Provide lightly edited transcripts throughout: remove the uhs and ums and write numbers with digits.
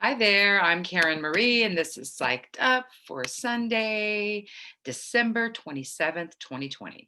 Hi there, I'm Karen Marie, and this is Psyched Up for Sunday, December 27th, 2020.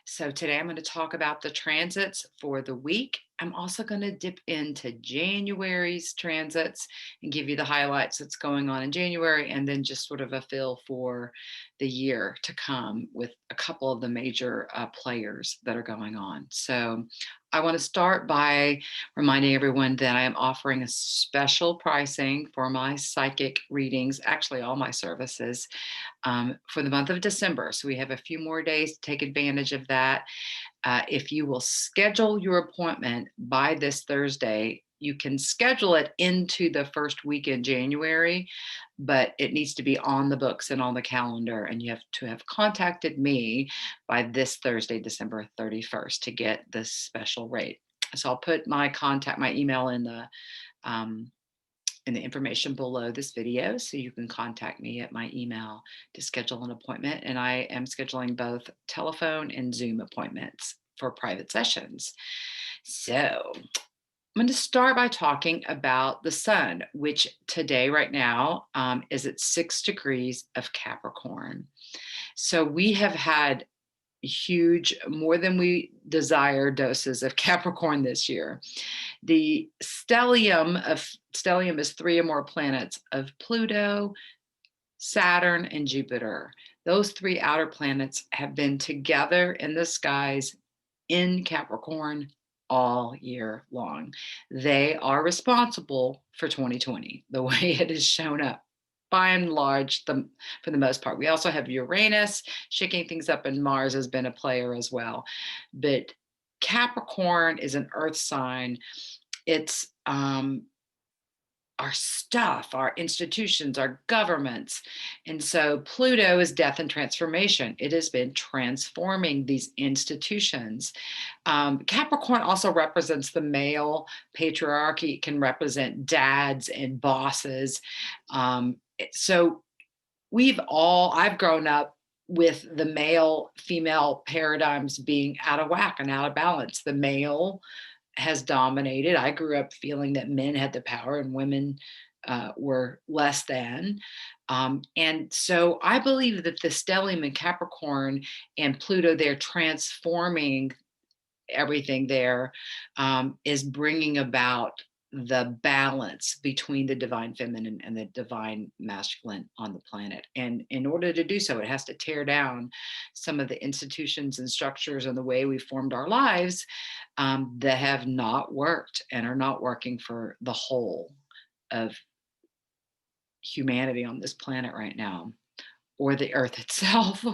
So, today I'm going to talk about the transits for the week. I'm also going to dip into January's transits and give you the highlights that's going on in January, and then just sort of a feel for the year to come with a couple of the major players that are going on. So, I want to start by reminding everyone that I am offering a special pricing for my psychic readings, actually, all my services for the month of December. So we have a few more days to take advantage of that. If you will schedule your appointment by this Thursday, you can schedule it into the first week in January, but it needs to be on the books and on the calendar. And you have to have contacted me by this Thursday, December 31st, to get this special rate. So I'll put my email um, in the information below this video, so you can contact me at my email to schedule an appointment. And I am scheduling both telephone and Zoom appointments for private sessions. So I'm going to start by talking about the sun, which today, right now, is at 6 degrees of Capricorn. So we have had huge, more than we desire doses of Capricorn this year. The stellium is three or more planets of Pluto, Saturn, and Jupiter. Those three outer planets have been together in the skies in Capricorn all year long. They are responsible for 2020, the way it has shown up by and large, for the most part. We also have Uranus shaking things up, and Mars has been a player as well. But Capricorn is an earth sign. It's our stuff, our institutions, our governments. And so Pluto is death and transformation. It has been transforming these institutions. Capricorn also represents the male patriarchy. It can represent dads and bosses. So I've grown up with the male female paradigms being out of whack and out of balance. The male has dominated. I grew up feeling that men had the power and women were less than. And so I believe that the stellium in Capricorn and Pluto, they're transforming everything there, is bringing about the balance between the divine feminine and the divine masculine on the planet. And in order to do so, it has to tear down some of the institutions and structures and the way we formed our lives that have not worked and are not working for the whole of humanity on this planet right now, or the earth itself,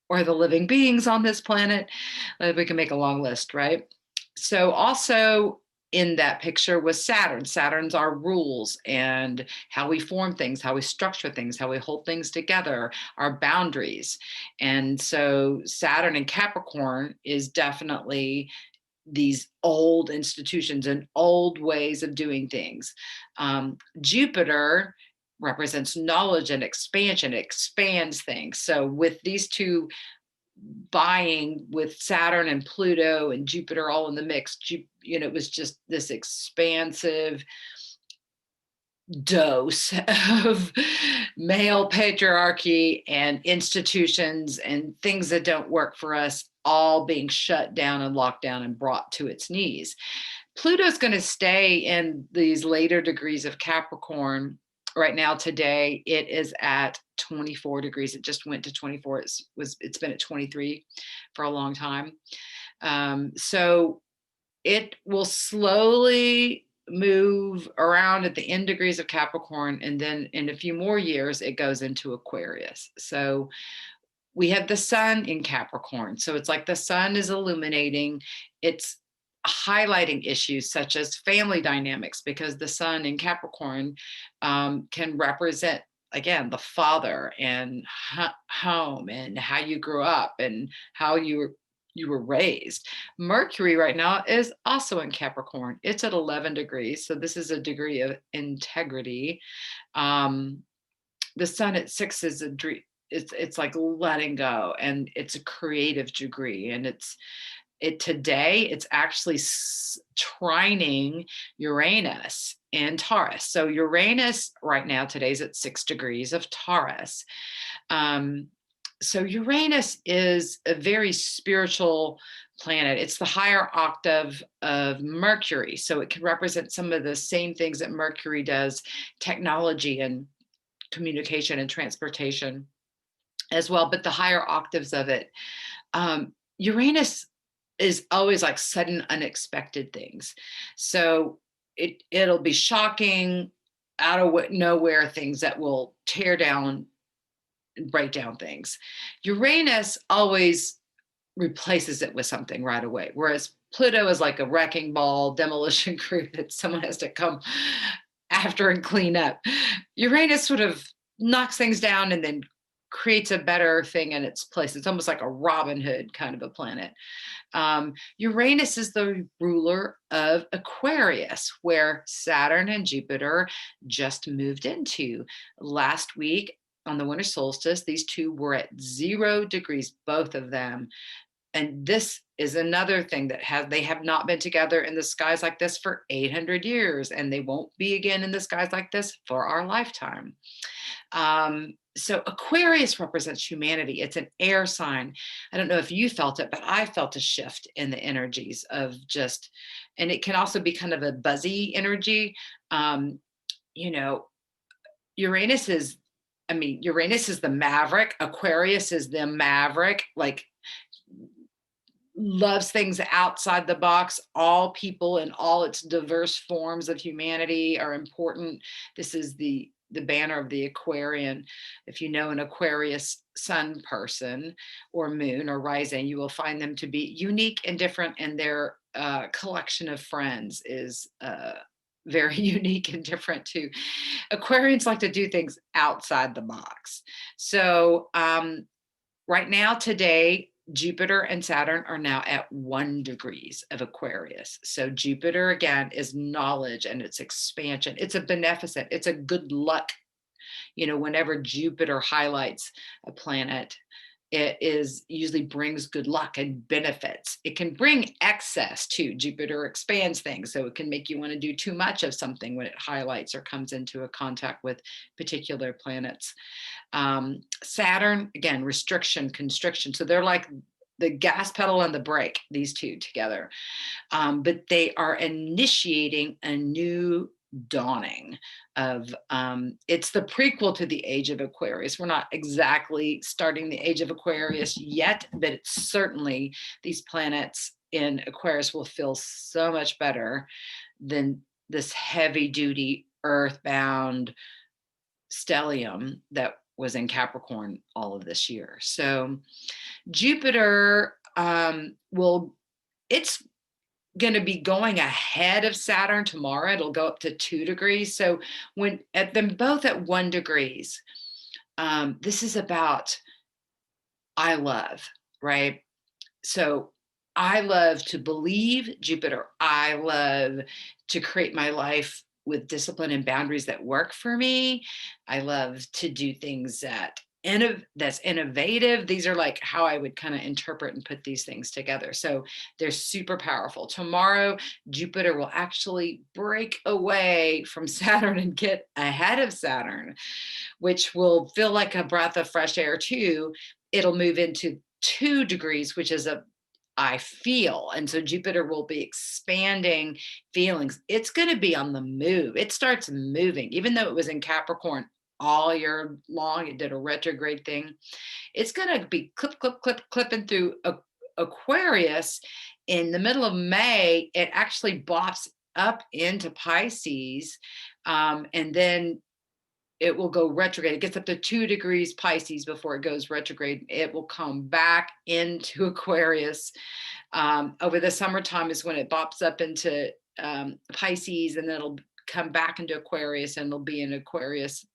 or the living beings on this planet. We can make a long list, right? So also in that picture was Saturn. Saturn's our rules and how we form things, how we structure things, how we hold things together, our boundaries. And so Saturn in Capricorn is definitely these old institutions and old ways of doing things. Jupiter represents knowledge and expansion. It expands things. So with these two buying, with Saturn and Pluto and Jupiter all in the mix, it was just this expansive dose of male patriarchy and institutions and things that don't work for us all being shut down and locked down and brought to its knees. Pluto's going to stay in these later degrees of Capricorn. Right now, today, it is at 24 degrees. It just went to 24. It's been at 23 for a long time. So it will slowly move around at the end degrees of Capricorn, and then in a few more years, it goes into Aquarius. So we have the sun in Capricorn. So it's like the sun is illuminating. It's highlighting issues such as family dynamics, because the sun in Capricorn can represent, again, the father and home and how you grew up and how you were raised. Mercury right now is also in Capricorn. It's at 11 degrees. So this is a degree of integrity. The sun at 6 is it's like letting go, and it's a creative degree, and today it's actually trining Uranus in Taurus. So Uranus right now, today's at 6 degrees of Taurus. Um, so Uranus is a very spiritual planet. It's the higher octave of Mercury. So it can represent some of the same things that Mercury does, technology and communication and transportation as well, but the higher octaves of it. Uranus is always like sudden, unexpected things. So it'll be shocking, out of nowhere things that will tear down and break down things. Uranus always replaces it with something right away, whereas Pluto is like a wrecking ball, demolition crew that someone has to come after and clean up. Uranus sort of knocks things down and then creates a better thing in its place. It's almost like a Robin Hood kind of a planet. Uranus is the ruler of Aquarius, where Saturn and Jupiter just moved into. Last week on the winter solstice, these two were at 0 degrees, both of them. And this is another thing that they have not been together in the skies like this for 800 years, and they won't be again in the skies like this for our lifetime. So Aquarius represents humanity. It's an air sign. I don't know if you felt it, but I felt a shift in the energies of just, and it can also be kind of a buzzy energy. Um, you know, Uranus is, Uranus is the maverick. Aquarius is the maverick, like loves things outside the box. All people in all its diverse forms of humanity are important. This is the banner of the Aquarian. If you know an Aquarius sun person or moon or rising, you will find them to be unique and different, and their collection of friends is very unique and different too. Aquarians like to do things outside the box. So right now, today, Jupiter and Saturn are now at 1 degrees of Aquarius. So Jupiter, again, is knowledge and it's expansion. It's a beneficent, it's a good luck. Whenever Jupiter highlights a planet, it is usually brings good luck and benefits. It can bring excess too. Jupiter expands things, so it can make you want to do too much of something when it highlights or comes into a contact with particular planets. Saturn, again, restriction, constriction. So they're like the gas pedal and the brake, these two together. But they are initiating a new dawning of it's the prequel to the age of Aquarius. We're not exactly starting the age of Aquarius yet, but it's certainly, these planets in Aquarius will feel so much better than this heavy duty earthbound stellium that was in Capricorn all of this year. So Jupiter it's going to be going ahead of Saturn tomorrow. It'll go up to 2 degrees. So when at them both at 1 degrees, this is about I love, right? So I love to believe, Jupiter. I love to create my life with discipline and boundaries that work for me. I love to do things that's innovative. These are like how I would kind of interpret and put these things together. So they're super powerful. Tomorrow, Jupiter will actually break away from Saturn and get ahead of Saturn, which will feel like a breath of fresh air too. It'll move into 2 degrees, which is I feel. And so Jupiter will be expanding feelings. It's going to be on the move. It starts moving, even though it was in Capricorn all year long. It did a retrograde thing. It's going to be clipping through Aquarius. In the middle of May, it actually bops up into Pisces. And then it will go retrograde. It gets up to 2 degrees Pisces before it goes retrograde. It will come back into Aquarius. Over the summertime is when it bops up into Pisces, and then it'll come back into Aquarius, and it'll be in Aquarius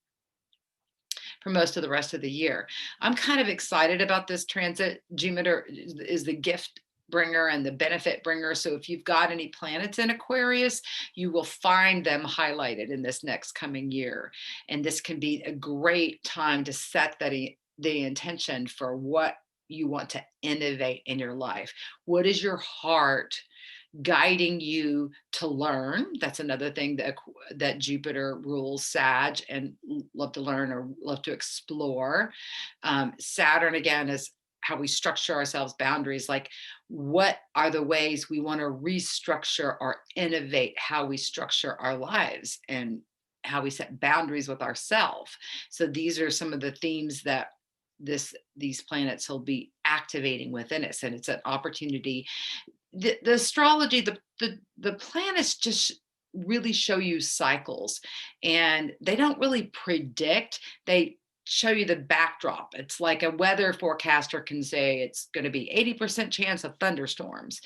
for most of the rest of the year. I'm kind of excited about this transit. Jupiter is the gift bringer and the benefit bringer. So if you've got any planets in Aquarius, you will find them highlighted in this next coming year. And this can be a great time to set the intention for what you want to innovate in your life. What is your heart guiding you to learn. That's another thing that Jupiter rules Sag and love to learn or love to explore. Saturn again is how we structure ourselves, boundaries, like what are the ways we want to restructure or innovate how we structure our lives and how we set boundaries with ourselves. So these are some of the themes that these planets will be activating within us, and it's an opportunity. The astrology, the planets just really show you cycles, and they don't really predict. They show you the backdrop. It's like a weather forecaster can say it's going to be 80% chance of thunderstorms.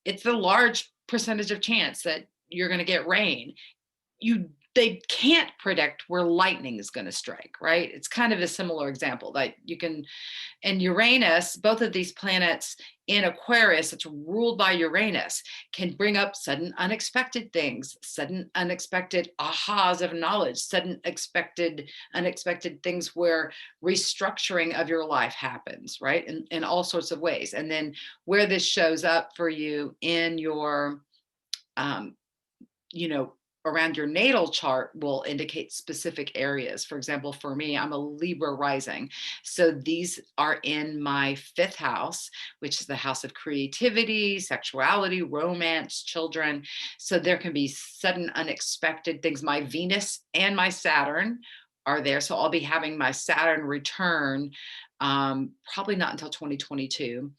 It's a large percentage of chance that you're going to get rain. They can't predict where lightning is going to strike, right? It's kind of a similar example that you can. And Uranus, both of these planets in Aquarius, it's ruled by Uranus, can bring up sudden unexpected things, sudden unexpected ahas of knowledge, sudden unexpected things where restructuring of your life happens, right? In all sorts of ways. And then where this shows up for you in your um, you know, around your natal chart will indicate specific areas. For example, for me, I'm a Libra rising. So these are in my 5th house, which is the house of creativity, sexuality, romance, children. So there can be sudden, unexpected things. My Venus and my Saturn are there. So I'll be having my Saturn return probably not until 2022.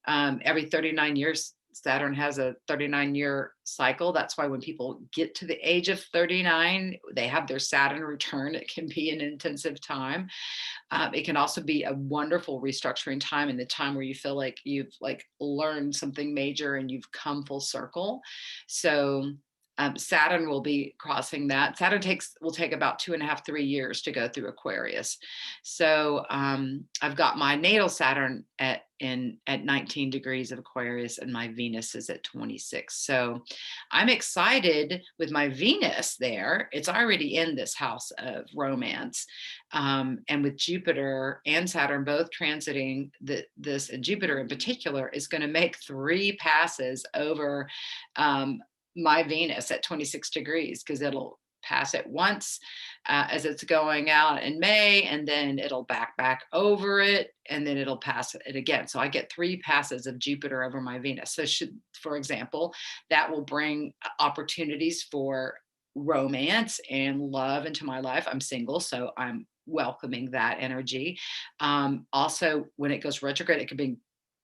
Every 39 years, Saturn has a 39-year cycle. That's why when people get to the age of 39, they have their Saturn return. It can be an intensive time. It can also be a wonderful restructuring time, in the time where you feel like you've like learned something major and you've come full circle. So Saturn will be crossing that. Saturn will take about 2.5, 3 years to go through Aquarius. So I've got my natal Saturn at 19 degrees of Aquarius, and my Venus is at 26. So I'm excited with my Venus there. It's already in this house of romance. And with Jupiter and Saturn both transiting this, and Jupiter in particular is going to make 3 passes over my Venus at 26 degrees, because it'll pass it once as it's going out in May, and then it'll back over it, and then it'll pass it again. So I get 3 passes of Jupiter over my Venus. So for example, that will bring opportunities for romance and love into my life. I'm single, so I'm welcoming that energy. Also, when it goes retrograde, it can bring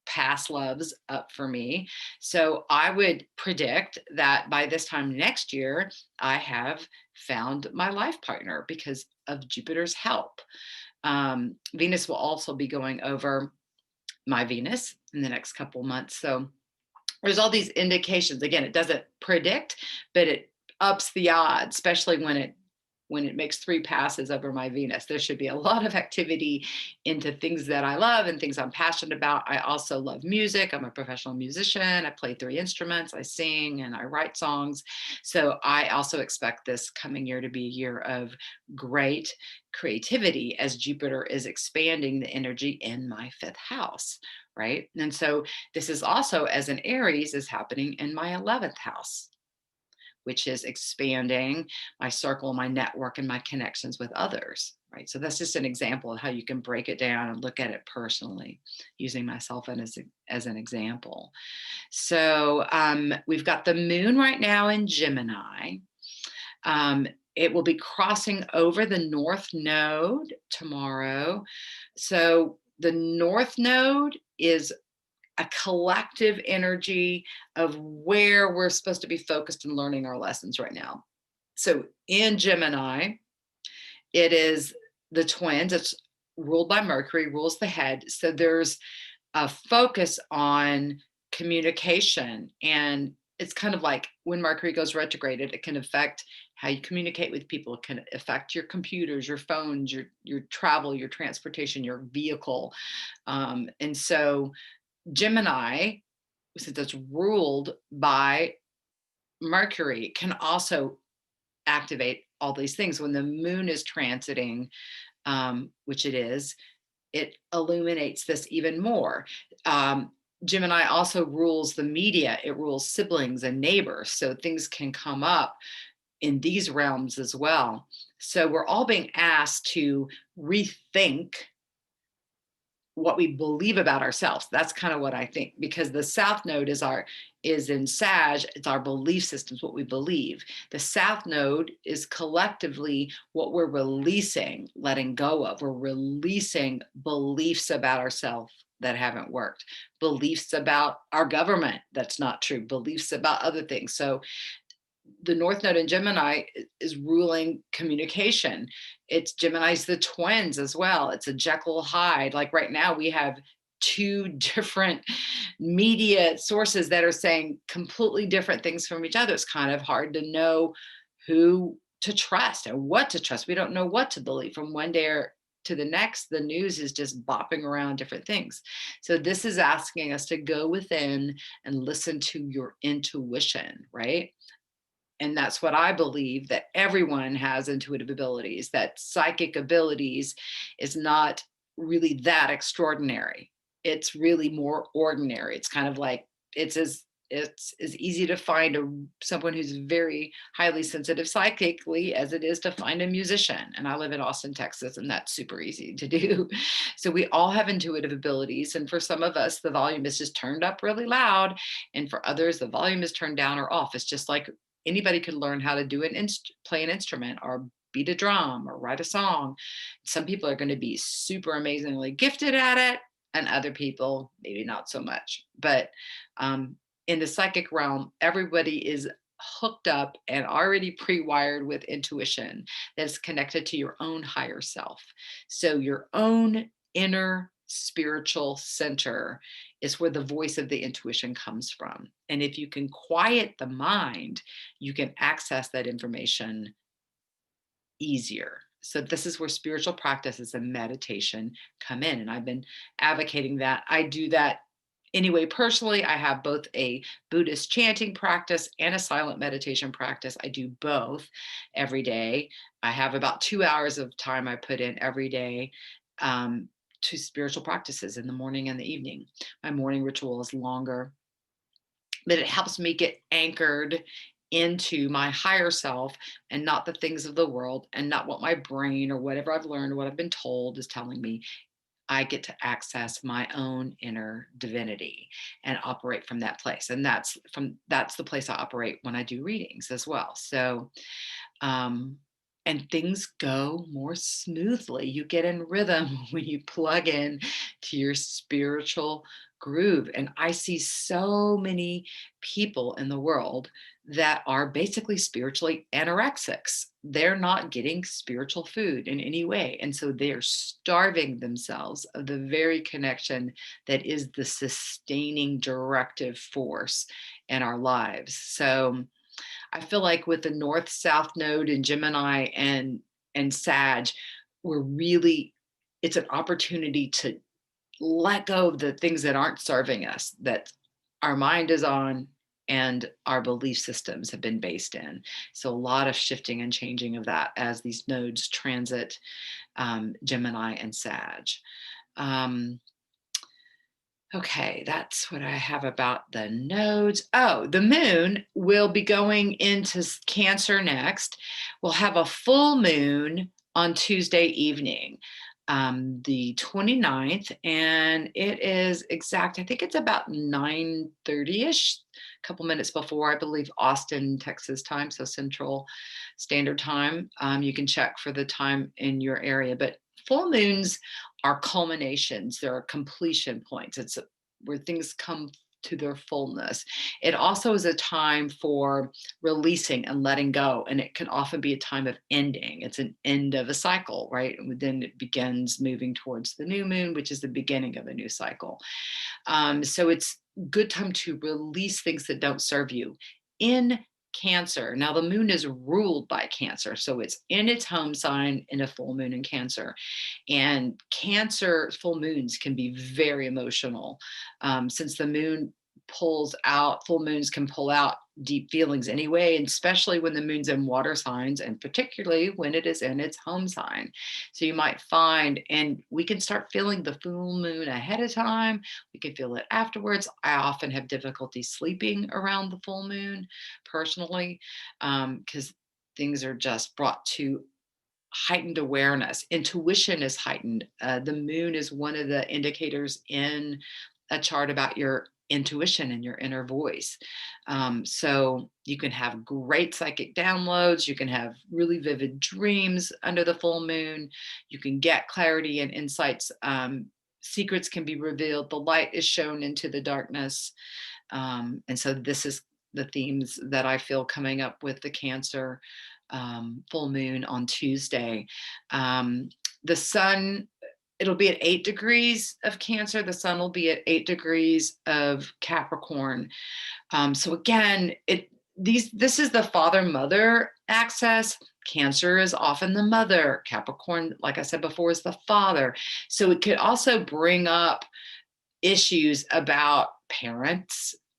past loves up for me. So I would predict that by this time next year, I have found my life partner because of Jupiter's help. Venus will also be going over my Venus in the next couple months. So there's all these indications. Again, it doesn't predict, but it ups the odds, especially when it makes 3 passes over my Venus. There should be a lot of activity into things that I love and things I'm passionate about. I also love music. I'm a professional musician. I play 3 instruments. I sing and I write songs. So I also expect this coming year to be a year of great creativity, as Jupiter is expanding the energy in my 5th house, right? And so this is also, as an Aries, is happening in my 11th house, which is expanding my circle, my network, and my connections with others, right? So that's just an example of how you can break it down and look at it personally, using myself as an example. So we've got the moon right now in Gemini. It will be crossing over the North Node tomorrow. So the North Node is a collective energy of where we're supposed to be focused and learning our lessons right now. So in Gemini, it is the twins. It's ruled by Mercury, rules the head. So there's a focus on communication. And it's kind of like when Mercury goes retrograde, it can affect how you communicate with people. It can affect your computers, your phones, your travel, your transportation, your vehicle. And so Gemini, since it's ruled by Mercury, can also activate all these things. When the moon is transiting, which it is, it illuminates this even more. Gemini also rules the media. It rules siblings and neighbors. So things can come up in these realms as well. So we're all being asked to rethink what we believe about ourselves. That's kind of what I think, because the South Node is in Sag. It's our belief systems, what we believe. The South Node is collectively what we're releasing, letting go of. We're releasing beliefs about ourselves that haven't worked, beliefs about our government that's not true, beliefs about other things. So the North Node in Gemini is ruling communication. It's Gemini's the twins as well. It's a Jekyll Hyde. Like right now, we have two different media sources that are saying completely different things from each other. It's kind of hard to know who to trust and what to trust. We don't know what to believe from one day to the next. The news is just bopping around different things. So this is asking us to go within and listen to your intuition, right? And that's what I believe, that everyone has intuitive abilities, that psychic abilities is not really that extraordinary. It's really more ordinary. It's kind of like it's as easy to find someone who's very highly sensitive psychically as it is to find a musician. And I live in Austin, Texas, and that's super easy to do. So we all have intuitive abilities. And for some of us, the volume is just turned up really loud. And for others, the volume is turned down or off. It's just like anybody could learn how to play an instrument or beat a drum or write a song. Some people are going to be super amazingly gifted at it, and other people maybe not so much. But in the psychic realm, everybody is hooked up and already pre-wired with intuition that's connected to your own higher self. So your own inner spiritual center is where the voice of the intuition comes from. And if you can quiet the mind, you can access that information easier. So this is where spiritual practices and meditation come in. And I've been advocating that. I do that anyway. Personally, I have both a Buddhist chanting practice and a silent meditation practice. I do both every day. I have about 2 hours of time I put in every day to spiritual practices in the morning and the evening. My morning ritual is longer, but it helps me get anchored into my higher self and not the things of the world and not what my brain or whatever I've learned or what I've been told is telling me. I get to access my own inner divinity and operate from that place. And that's the place I operate when I do readings as well. So and things go more smoothly. You get in rhythm when you plug in to your spiritual groove. And I see so many people in the world that are basically spiritually anorexics. They're not getting spiritual food in any way. And so they're starving themselves of the very connection that is the sustaining directive force in our lives. So I feel like with the North South node in Gemini and Sag, we're really it's an opportunity to let go of the things that aren't serving us, that our mind is on and our belief systems have been based in. So a lot of shifting and changing of that as these nodes transit Gemini and Sag. Um, Okay, that's what I have about the nodes. Oh, the moon will be going into Cancer next. We'll have a full moon on Tuesday evening, the 29th, and it is exact, I think it's about 9:30ish, a couple minutes before, I believe, Austin, Texas time, so Central Standard Time. You can check for the time in your area, but full moons are culminations, there are completion points. It's where things come to their fullness. It also is a time for releasing and letting go, and it can often be a time of ending. It's an end of a cycle, right? And then it begins moving towards the new moon, which is the beginning of a new cycle. So it's good time to release things that don't serve you. In Cancer, now the moon is ruled by Cancer, so it's in its home sign in a full moon in Cancer. And Cancer full moons can be very emotional, since the moon pulls out, full moons can pull out deep feelings anyway, and especially when the moon's in water signs, and particularly when it is in its home sign. So you might find, and we can start feeling the full moon ahead of time. We can feel it afterwards. I often have difficulty sleeping around the full moon personally, because things are just brought to heightened awareness. Intuition is heightened. The moon is one of the indicators in a chart about your intuition and your inner voice. So you can have great psychic downloads. You can have really vivid dreams under the full moon. You can get clarity and insights. Secrets can be revealed. The light is shown into the darkness. And so this is the themes that I feel coming up with the Cancer full moon on Tuesday. The sun, it'll be at 8 degrees of Cancer. The sun will be at 8 degrees of Capricorn. So again, this is the father-mother axis. Cancer is often the mother. Capricorn, like I said before, is the father. So it could also bring up issues about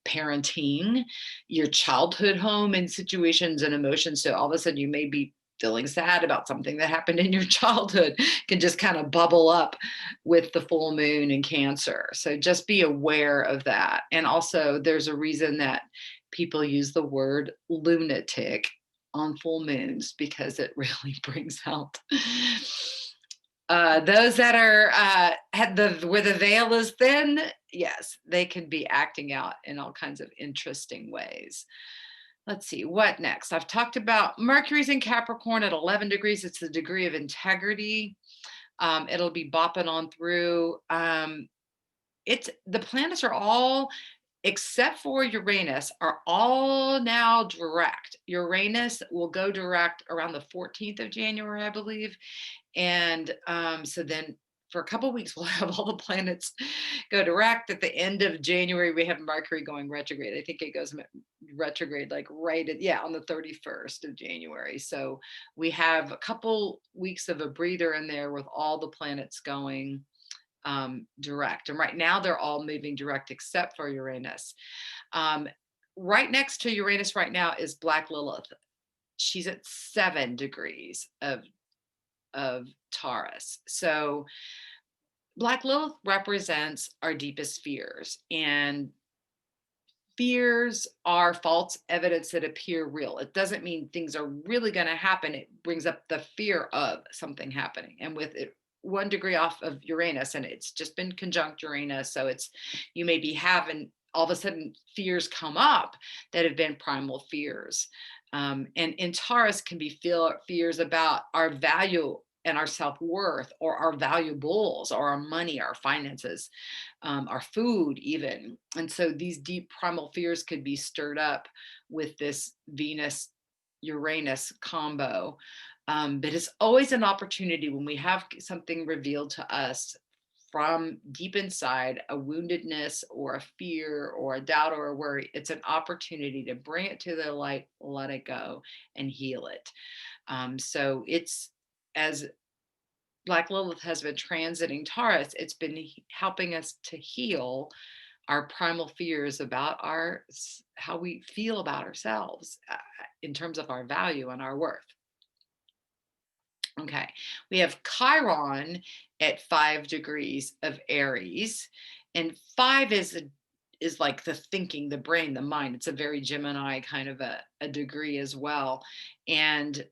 parenting, your childhood home, and situations and emotions. So all of a sudden you may be feeling sad about something that happened in your childhood, can just kind of bubble up with the full moon in Cancer. So just be aware of that. And also there's a reason that people use the word lunatic on full moons, because it really brings out those that are where the veil is thin. Yes, they can be acting out in all kinds of interesting ways. Let's see, what next? I've talked about Mercury's in Capricorn at 11 degrees. It's the degree of integrity. It'll be bopping on through. The planets are all, except for Uranus, are all now direct. Uranus will go direct around the 14th of January, I believe. And so then for a couple of weeks, we'll have all the planets go direct. At the end of January, we have Mercury going retrograde. I think it goes retrograde like on the 31st of January. So we have a couple weeks of a breather in there with all the planets going direct. And right now they're all moving direct except for Uranus. Right next to Uranus right now is Black Lilith. She's at 7 degrees of Taurus. So Black Lilith represents our deepest fears, and fears are false evidence that appear real. It doesn't mean things are really going to happen. It brings up the fear of something happening. And with it 1 degree off of Uranus, and it's just been conjunct Uranus, so you may be having all of a sudden fears come up that have been primal fears. And in Taurus can be fears about our value and our self-worth, or our valuables, or our money, our finances, our food even. And so these deep primal fears could be stirred up with this Venus Uranus combo. But it's always an opportunity when we have something revealed to us from deep inside, a woundedness or a fear or a doubt or a worry. It's an opportunity to bring it to the light, let it go, and heal it. So it's, as Black Lilith has been transiting Taurus, it's been helping us to heal our primal fears about how we feel about ourselves in terms of our value and our worth. Okay, we have Chiron at 5 degrees of Aries, and 5 is like the thinking, the brain, the mind. It's a very Gemini kind of a degree as well, and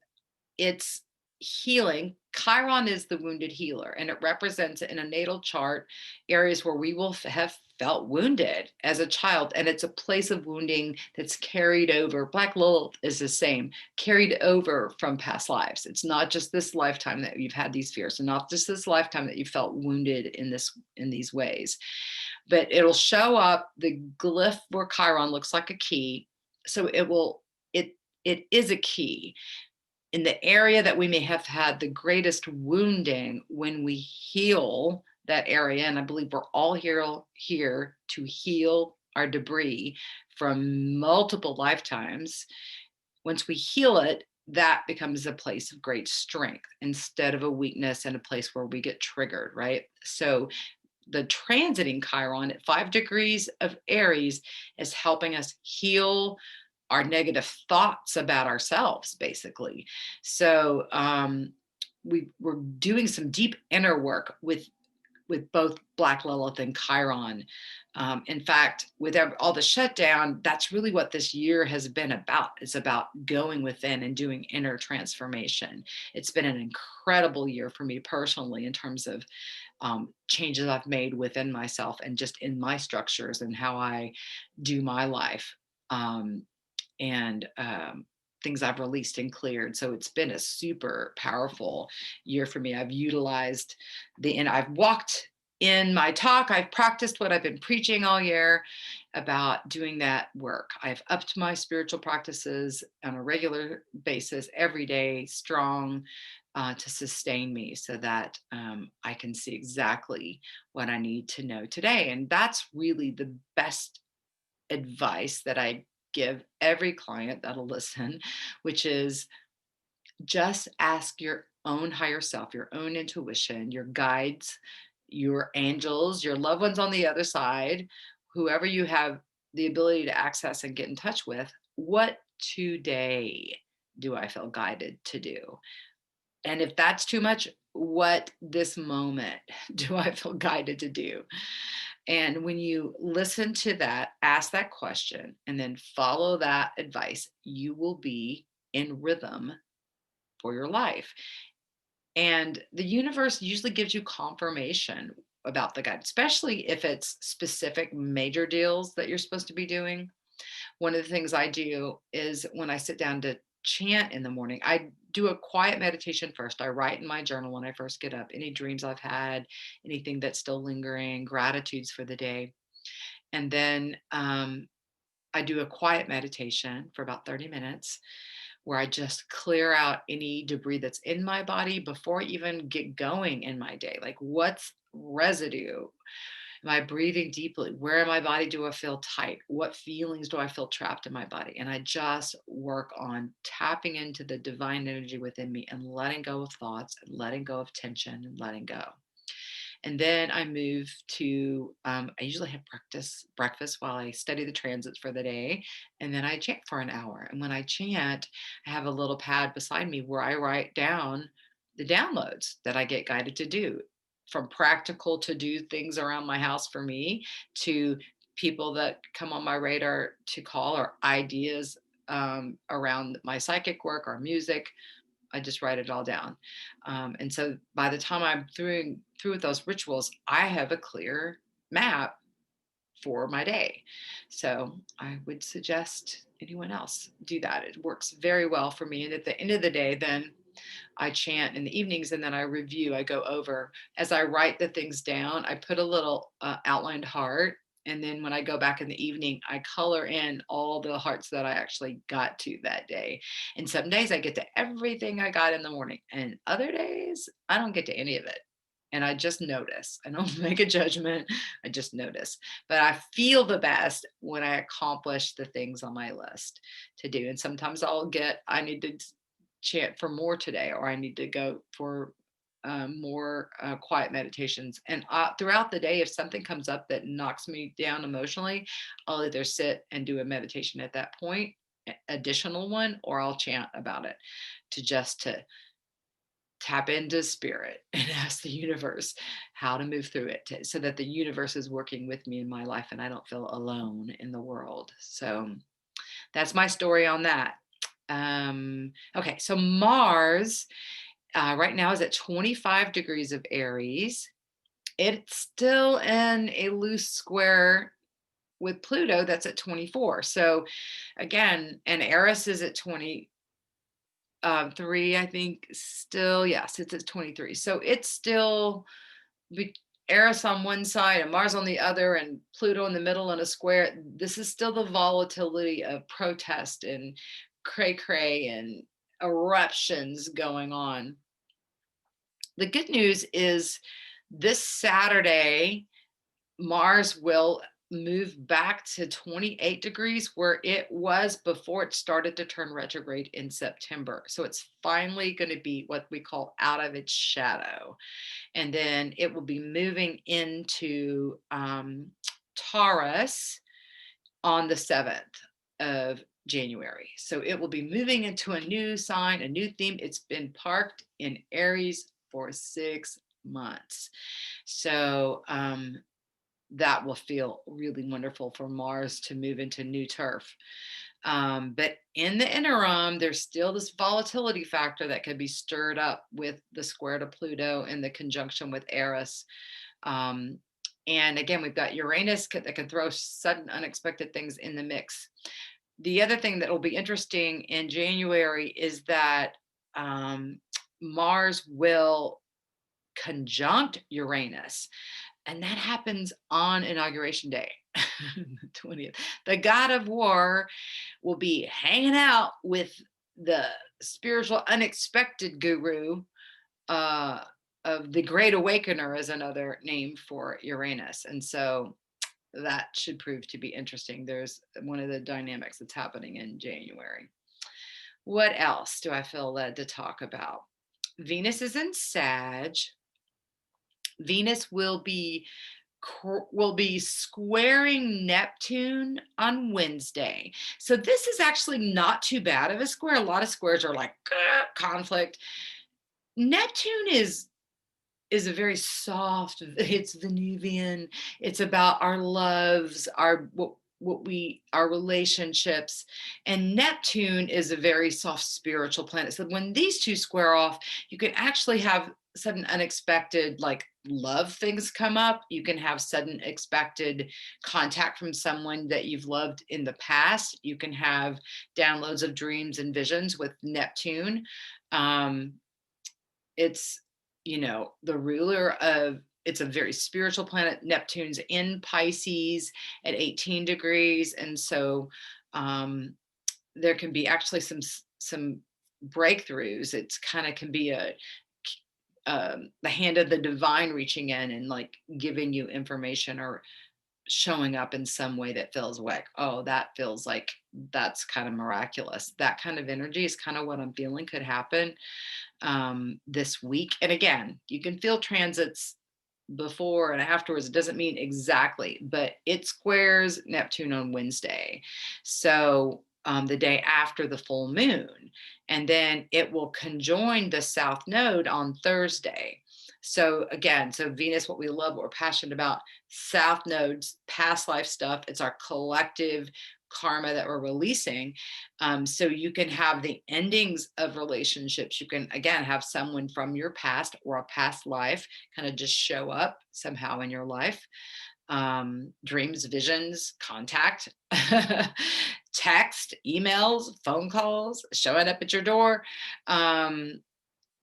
it's healing. Chiron is the wounded healer, and it represents in a natal chart areas where we will have felt wounded as a child, and it's a place of wounding that's carried over. Black Lilith is the same, carried over from past lives. It's not just this lifetime that you've had these fears, and not just this lifetime that you felt wounded in these ways, but it'll show up. The glyph for Chiron looks like a key, so it is a key in the area that we may have had the greatest wounding. When we heal that area, and I believe we're all here to heal our debris from multiple lifetimes, once we heal it, that becomes a place of great strength instead of a weakness and a place where we get triggered, right? So the transiting Chiron at 5 degrees of Aries is helping us heal our negative thoughts about ourselves, basically. So we're doing some deep inner work with both Black Lilith and Chiron. In fact, with all the shutdown, that's really what this year has been about. It's about going within and doing inner transformation. It's been an incredible year for me personally in terms of changes I've made within myself and just in my structures and how I do my life. And things I've released and cleared. So it's been a super powerful year for me. I've utilized and I've walked in my talk. I've practiced what I've been preaching all year about doing that work. I've upped my spiritual practices on a regular basis, every day, strong. To sustain me so that I can see exactly what I need to know today. And that's really the best advice that I give every client that'll listen, which is just ask your own higher self, your own intuition, your guides, your angels, your loved ones on the other side, whoever you have the ability to access and get in touch with, what today do I feel guided to do? And if that's too much, what this moment do I feel guided to do? And when you listen to that, ask that question, and then follow that advice, you will be in rhythm for your life. And the universe usually gives you confirmation about the guide, especially if it's specific major deals that you're supposed to be doing. One of the things I do is when I sit down to chant in the morning, I do a quiet meditation first. I write in my journal when I first get up any dreams I've had, anything that's still lingering, gratitudes for the day. And then I do a quiet meditation for about 30 minutes where I just clear out any debris that's in my body before I even get going in my day. Like, what's residue? Am I breathing deeply? Where in my body do I feel tight? What feelings do I feel trapped in my body? And I just work on tapping into the divine energy within me and letting go of thoughts and letting go of tension and letting go. And then I move to, I usually have breakfast while I study the transits for the day. And then I chant for an hour. And when I chant, I have a little pad beside me where I write down the downloads that I get guided to do, from practical to do things around my house for me to people that come on my radar to call, or ideas around my psychic work or music. I just write it all down. And so by the time I'm through with those rituals, I have a clear map for my day. So I would suggest anyone else do that. It works very well for me. And at the end of the day, then I chant in the evenings, and then I review. I go over as I write the things down. I put a little outlined heart. And then when I go back in the evening, I color in all the hearts that I actually got to that day. And some days I get to everything I got in the morning, and other days I don't get to any of it. And I just notice. I don't make a judgment. I just notice. But I feel the best when I accomplish the things on my list to do. And sometimes I need to chant for more today, or I need to go for more quiet meditations. And throughout the day, if something comes up that knocks me down emotionally, I'll either sit and do a meditation at that point, additional one, or I'll chant about it to tap into spirit and ask the universe how to move through it so that the universe is working with me in my life and I don't feel alone in the world. So that's my story on that. Okay, so Mars right now is at 25 degrees of Aries. It's still in a loose square with Pluto that's at 24. So again, and Eris is at 23, I think still. Yes, it's at 23. So it's still Eris on one side and Mars on the other, and Pluto in the middle in a square. This is still the volatility of protest and cray cray and eruptions going on. The good news is this Saturday, Mars will move back to 28 degrees where it was before it started to turn retrograde in September. So it's finally going to be what we call out of its shadow. And then it will be moving into Taurus on the 7th of January. So it will be moving into a new sign, a new theme. It's been parked in Aries for 6 months. So that will feel really wonderful for Mars to move into new turf. But in the interim, there's still this volatility factor that could be stirred up with the square to Pluto and the conjunction with Eris. Um, and again, we've got Uranus that can throw sudden, unexpected things in the mix. The other thing that will be interesting in January is that Mars will conjunct Uranus, and that happens on Inauguration Day, the 20th. The god of war will be hanging out with the spiritual unexpected guru, uh, of the Great Awakener, is another name for Uranus. And so that should prove to be interesting. There's one of the dynamics that's happening in January. What else do I feel led to talk about? Venus is in Sag. Venus will be squaring Neptune on Wednesday. So this is actually not too bad of a square. A lot of squares are like conflict. Neptune is a very soft, it's Venusian. It's about our loves, our our relationships. And Neptune is a very soft spiritual planet. So when these two square off, you can actually have sudden unexpected like love things come up. You can have sudden expected contact from someone that you've loved in the past. You can have downloads of dreams and visions with Neptune. It's, the ruler of, it's a very spiritual planet. Neptune's in Pisces at 18 degrees. And so there can be actually some breakthroughs. It's kind of can be the hand of the divine reaching in and like giving you information or showing up in some way that feels like, oh, that feels like that's kind of miraculous. That kind of energy is kind of what I'm feeling could happen this week. And again, you can feel transits before and afterwards. It doesn't mean exactly, but it squares Neptune on Wednesday. So the day after the full moon. And then it will conjoin the South Node on Thursday. So again, so Venus, what we love, what we're passionate about, South Nodes, past life stuff. It's our collective karma that we're releasing. So you can have the endings of relationships. You can, again, have someone from your past or a past life kind of just show up somehow in your life. Dreams, visions, contact, text, emails, phone calls, showing up at your door.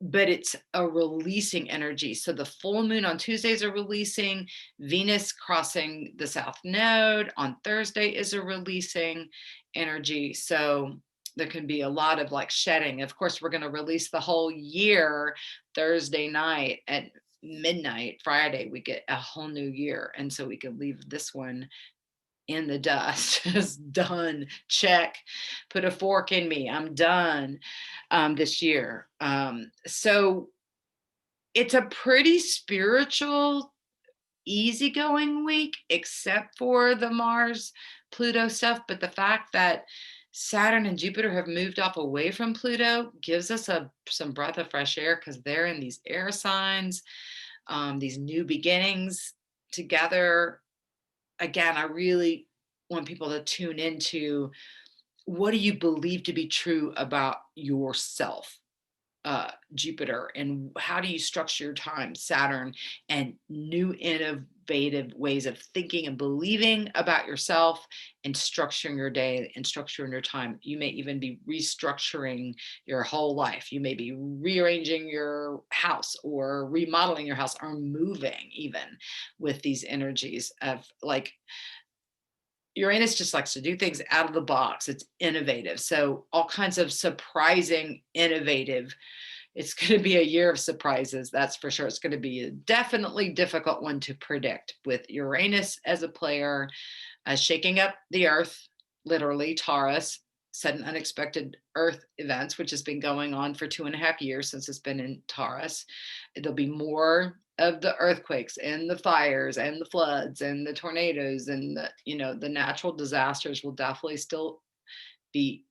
But it's a releasing energy. So the full moon on Tuesdays are releasing. Venus crossing the South Node on Thursday is a releasing energy. So there can be a lot of like shedding. Of course, we're going to release the whole year Thursday night at midnight. Friday, we get a whole new year. And so we can leave this one in the dust. Just done, check, put a fork in me, I'm done this year. So it's a pretty spiritual, easygoing week, except for the Mars Pluto stuff. But the fact that Saturn and Jupiter have moved off away from Pluto gives us some breath of fresh air, because they're in these air signs, these new beginnings together. Again, I really want people to tune into, what do you believe to be true about yourself, Jupiter, and how do you structure your time, Saturn, and new innovative ways of thinking and believing about yourself and structuring your day and structuring your time. You may even be restructuring your whole life. You may be rearranging your house or remodeling your house or moving, even with these energies of like, Uranus just likes to do things out of the box. It's innovative. So all kinds of surprising, innovative. It's going to be a year of surprises. That's for sure. It's going to be a definitely difficult one to predict, with Uranus as a player, shaking up the earth, literally Taurus, sudden unexpected earth events, which has been going on for 2.5 years since it's been in Taurus. There'll be more of the earthquakes and the fires and the floods and the tornadoes, and the natural disasters will definitely still be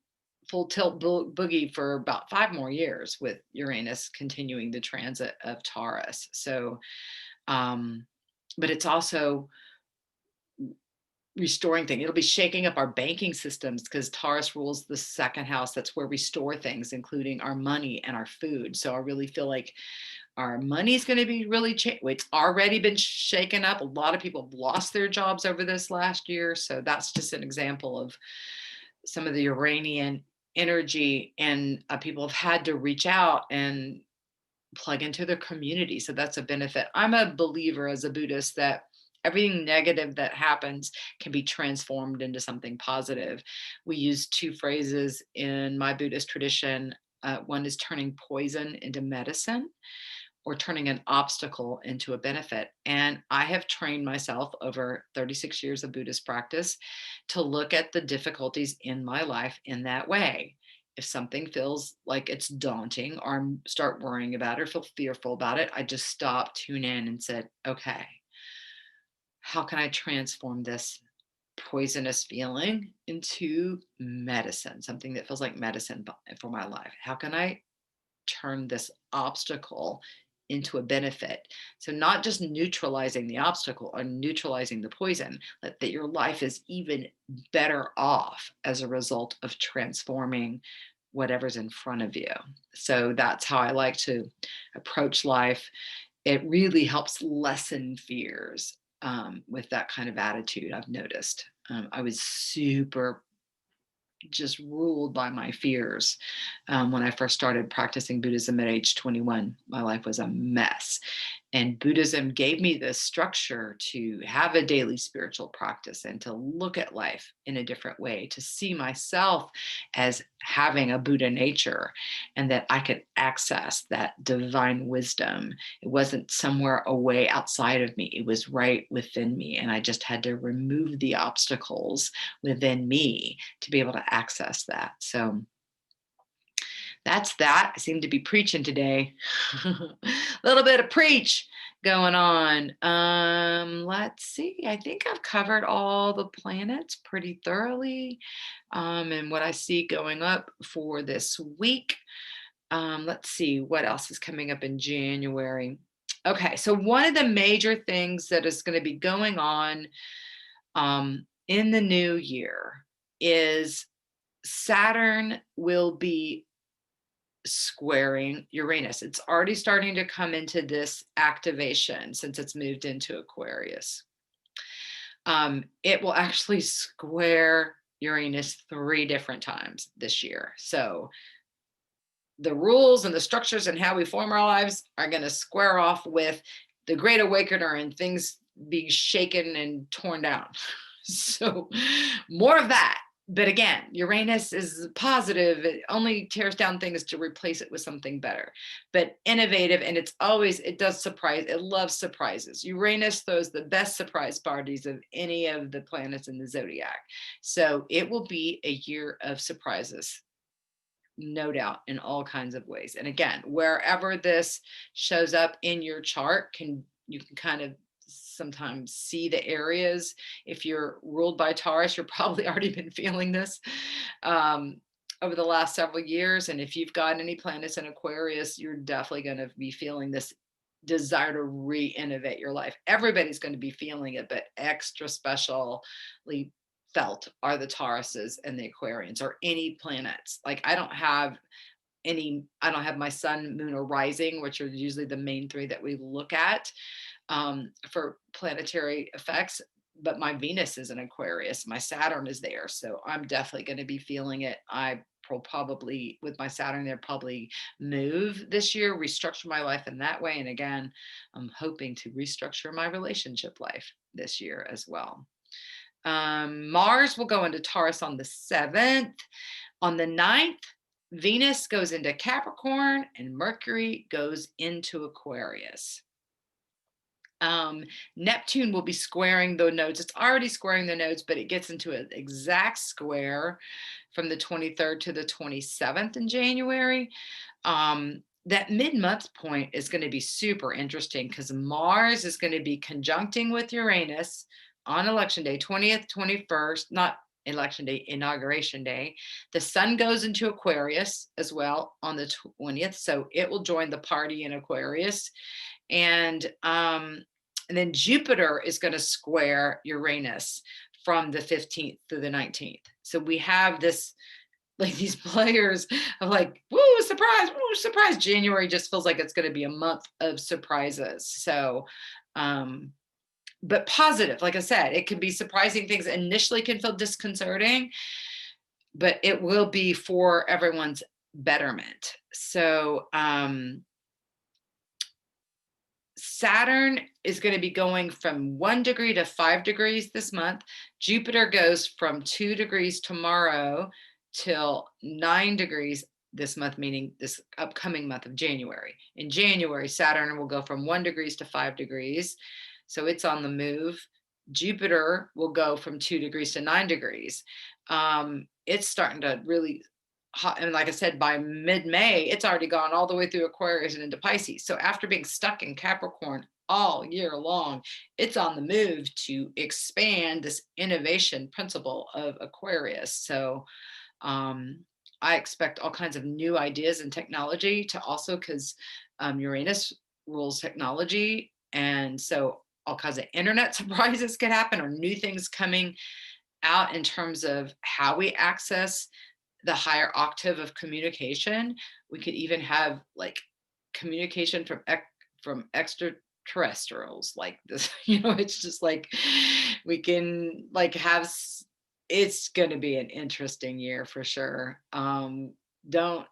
full tilt boogie for about 5 more years with Uranus continuing the transit of Taurus. So, um, but it's also restoring things. It'll be shaking up our banking systems because Taurus rules the second house. That's where we store things, including our money and our food. So I really feel like our money's going to be really it's already been shaken up. A lot of people have lost their jobs over this last year. So that's just an example of some of the Uranian energy, and people have had to reach out and plug into their community. So that's a benefit. I'm a believer as a Buddhist that everything negative that happens can be transformed into something positive. We use two phrases in my Buddhist tradition. One is turning poison into medicine, or turning an obstacle into a benefit. And I have trained myself over 36 years of Buddhist practice to look at the difficulties in my life in that way. If something feels like it's daunting, or I start worrying about it or feel fearful about it, I just stop, tune in, and said, okay, how can I transform this poisonous feeling into medicine, something that feels like medicine for my life? How can I turn this obstacle into a benefit? So not just neutralizing the obstacle or neutralizing the poison, but that your life is even better off as a result of transforming whatever's in front of you. So that's how I like to approach life. It really helps lessen fears with that kind of attitude. I've noticed. I was super just ruled by my fears. When I first started practicing Buddhism at age 21, my life was a mess. And Buddhism gave me this structure to have a daily spiritual practice and to look at life in a different way, to see myself as having a Buddha nature, and that I could access that divine wisdom. It wasn't somewhere away outside of me, it was right within me. And I just had to remove the obstacles within me to be able to access that. So that's that. I seem to be preaching today. A little bit of preach going on. Let's see. I think I've covered all the planets pretty thoroughly, and what I see going up for this week. Let's see what else is coming up in January. Okay, so one of the major things that is going to be going on in the new year is Saturn will be squaring Uranus. It's already starting to come into this activation since it's moved into Aquarius. It will actually square Uranus 3 different times this year. So the rules and the structures and how we form our lives are going to square off with the Great Awakener and things being shaken and torn down. So more of that. But again, Uranus is positive. It only tears down things to replace it with something better, but innovative. And it does surprise. It loves surprises. Uranus throws the best surprise parties of any of the planets in the zodiac. So it will be a year of surprises, no doubt, in all kinds of ways. And again, wherever this shows up in your chart, you can kind of sometimes see the areas. If you're ruled by Taurus, you're probably already been feeling this over the last several years. And if you've got any planets in Aquarius, you're definitely going to be feeling this desire to re-innovate your life. Everybody's going to be feeling it, but extra specially felt are the Tauruses and the Aquarians, or any planets. Like I don't have my sun, moon, or rising, which are usually the main 3 that we look at for planetary effects. But my Venus is in Aquarius, my Saturn is there. So I'm definitely going to be feeling it. I probably, with my Saturn there, probably move this year, restructure my life in that way. And again, I'm hoping to restructure my relationship life this year as well. Mars will go into Taurus on the 7th. On the 9th, Venus goes into Capricorn and Mercury goes into Aquarius. Neptune will be squaring the nodes. It's already squaring the nodes, but it gets into an exact square from the 23rd to the 27th in January. That mid-month point is going to be super interesting because Mars is going to be conjuncting with Uranus on election day, 20th, 21st, not election day, inauguration day. The sun goes into Aquarius as well on the 20th, so it will join the party in Aquarius. And then Jupiter is going to square Uranus from the 15th through the 19th. So we have this, like, these players of like, woo, surprise, woo, surprise. January just feels like it's going to be a month of surprises. So, but positive, like I said, it can be surprising things initially can feel disconcerting, but it will be for everyone's betterment. So, Saturn is going to be going from 1 degree to 5 degrees this month. Jupiter goes from 2 degrees tomorrow till 9 degrees this month, meaning this upcoming month of January. In January, Saturn will go from 1 degrees to 5 degrees. So it's on the move. Jupiter will go from 2 degrees to 9 degrees. It's starting to really hot, and like I said, by mid-May, it's already gone all the way through Aquarius and into Pisces. So after being stuck in Capricorn all year long, it's on the move to expand this innovation principle of Aquarius. So I expect all kinds of new ideas and technology to also, because Uranus rules technology. And so all kinds of internet surprises could happen, or new things coming out in terms of how we access the higher octave of communication. We could even have like communication from extraterrestrials like this. It's just like we can like have. It's going to be an interesting year for sure. Don't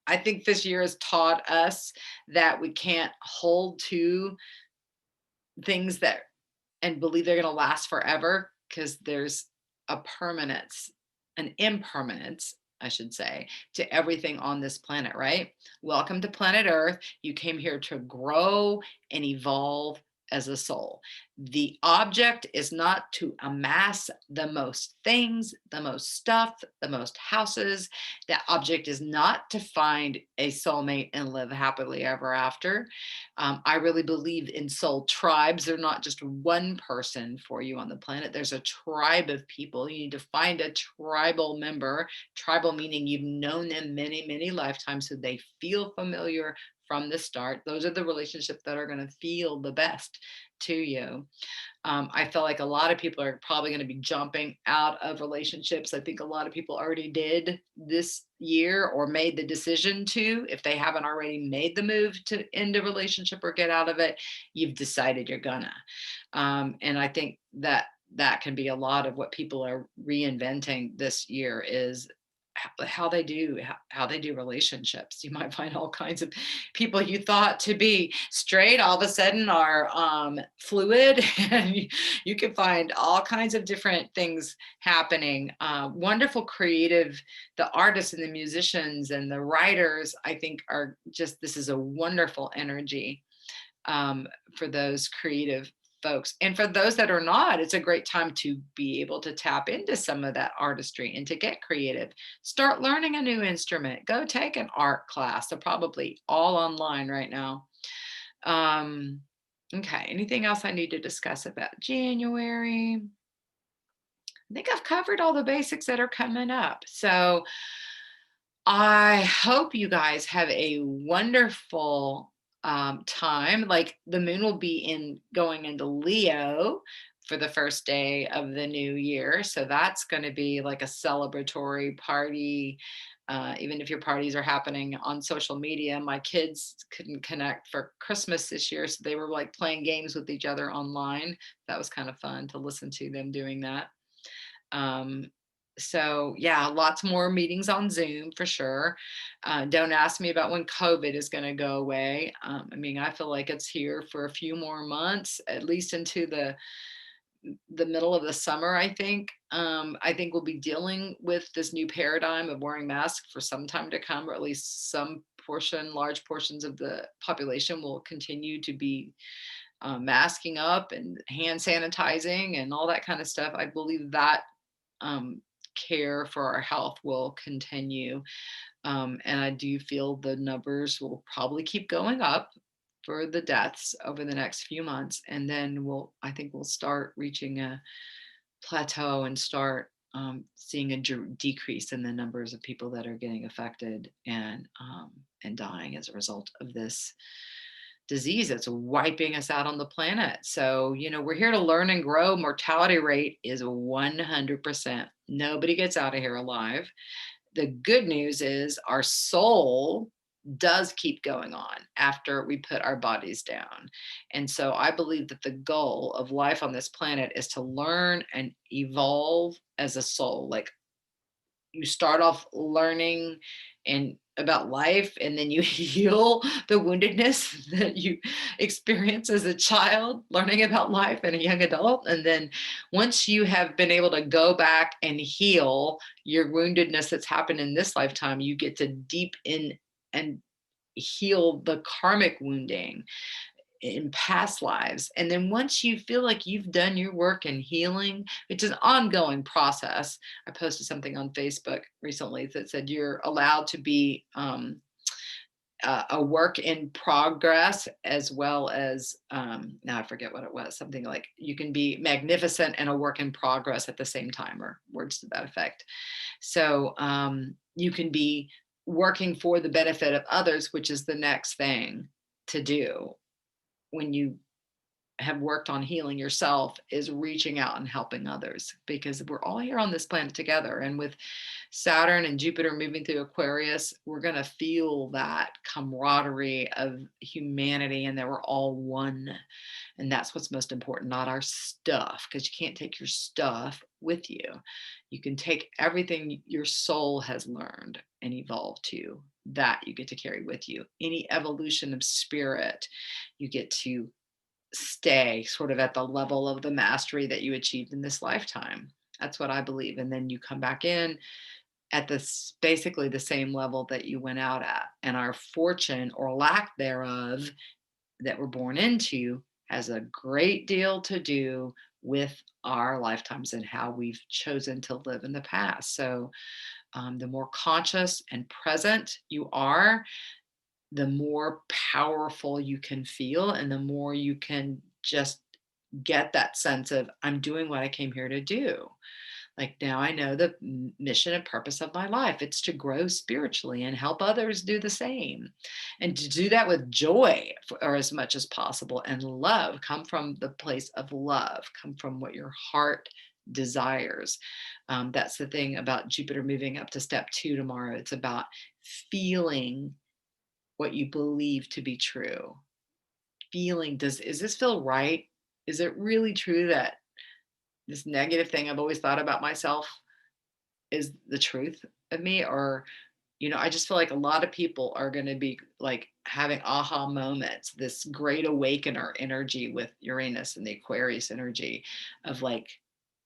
I think this year has taught us that we can't hold to things that and believe they're going to last forever, because there's a permanence, an impermanence, I should say, to everything on this planet, right? Welcome to planet Earth. You came here to grow and evolve as a soul. The object is not to amass the most things, the most stuff, the most houses. The object is not to find a soulmate and live happily ever after. I really believe in soul tribes. They're not just one person for you on the planet. There's a tribe of people. You need to find a tribal member. Tribal meaning you've known them many, many lifetimes, so they feel familiar from the start. Those are the relationships that are going to feel the best to you. I feel like a lot of people are probably going to be jumping out of relationships. I think a lot of people already did this year, or made the decision to. If they haven't already made the move to end a relationship or get out of it, you've decided you're gonna. And I think that can be a lot of what people are reinventing this year, is how they do relationships. You might find all kinds of people you thought to be straight all of a sudden are fluid, and you can find all kinds of different things happening. Wonderful creative, the artists and the musicians and the writers, I think, are just, this is a wonderful energy for those creative folks. And for those that are not, it's a great time to be able to tap into some of that artistry and to get creative. Start learning a new instrument. Go take an art class. They're probably all online right now. Okay, anything else I need to discuss about January? I think I've covered all the basics that are coming up. So I hope you guys have a wonderful time. Like, the moon will be going into Leo for the first day of the new year. So that's going to be like a celebratory party. Even if your parties are happening on social media, my kids couldn't connect for Christmas this year, so they were like playing games with each other online. That was kind of fun to listen to them doing that. So yeah, lots more meetings on Zoom for sure. Don't ask me about when COVID is going to go away. I mean, I feel like it's here for a few more months, at least into the middle of the summer. I think we'll be dealing with this new paradigm of wearing masks for some time to come, or at least large portions of the population will continue to be masking up and hand sanitizing and all that kind of stuff. I believe that care for our health will continue. And I do feel the numbers will probably keep going up for the deaths over the next few months. And then I think we'll start reaching a plateau and start seeing a decrease in the numbers of people that are getting affected and dying as a result of this disease that's wiping us out on the planet. So, we're here to learn and grow. Mortality rate is 100%. Nobody gets out of here alive. The good news is our soul does keep going on after we put our bodies down. And so I believe that the goal of life on this planet is to learn and evolve as a soul. Like, you start off learning and about life, and then you heal the woundedness that you experience as a child learning about life and a young adult. And then once you have been able to go back and heal your woundedness that's happened in this lifetime, you get to deep in and heal the karmic wounding in past lives. And then once you feel like you've done your work in healing, it's an ongoing process. I posted something on Facebook recently that said you're allowed to be a work in progress, as well as now I forget what it was, something like you can be magnificent and a work in progress at the same time, or words to that effect. So you can be working for the benefit of others, which is the next thing to do when you have worked on healing yourself, is reaching out and helping others, because we're all here on this planet together. And with Saturn and Jupiter moving through Aquarius, we're going to feel that camaraderie of humanity and that we're all one. And that's what's most important, not our stuff, because you can't take your stuff with you. You can take everything your soul has learned and evolved to, that you get to carry with you. Any evolution of spirit, you get to stay sort of at the level of the mastery that you achieved in this lifetime. That's what I believe. And then you come back in at this basically the same level that you went out at. And our fortune or lack thereof that we're born into has a great deal to do with our lifetimes and how we've chosen to live in the past. So the more conscious and present you are, the more powerful you can feel, and the more you can just get that sense of, I'm doing what I came here to do. Like, now I know the mission and purpose of my life. It's to grow spiritually and help others do the same. And to do that with joy, or as much as possible, and love. Come from the place of love, come from what your heart desires. That's the thing about Jupiter moving up to step 2 tomorrow. It's about feeling what you believe to be true. Feeling, is this feel right? Is it really true that this negative thing I've always thought about myself is the truth of me? Or, I just feel like a lot of people are going to be like having aha moments, this great awakener energy with Uranus and the Aquarius energy of like,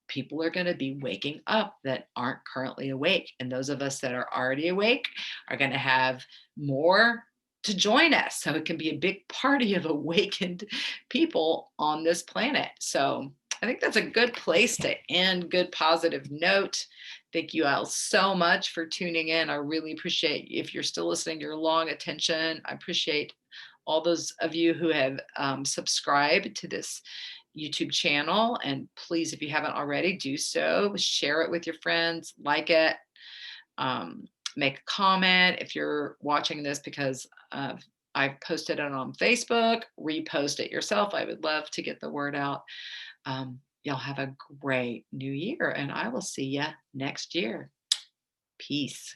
people are going to be waking up that aren't currently awake. And those of us that are already awake are going to have more to join us. So it can be a big party of awakened people on this planet. So I think that's a good place to end. Good positive note. Thank you all so much for tuning in. I really appreciate, if you're still listening, your long attention. I appreciate all those of you who have subscribed to this YouTube channel. And please, if you haven't already, do so. Share it with your friends, like it, make a comment. If you're watching this because I've posted it on Facebook, repost it yourself. I would love to get the word out. Y'all have a great new year, and I will see you next year. Peace.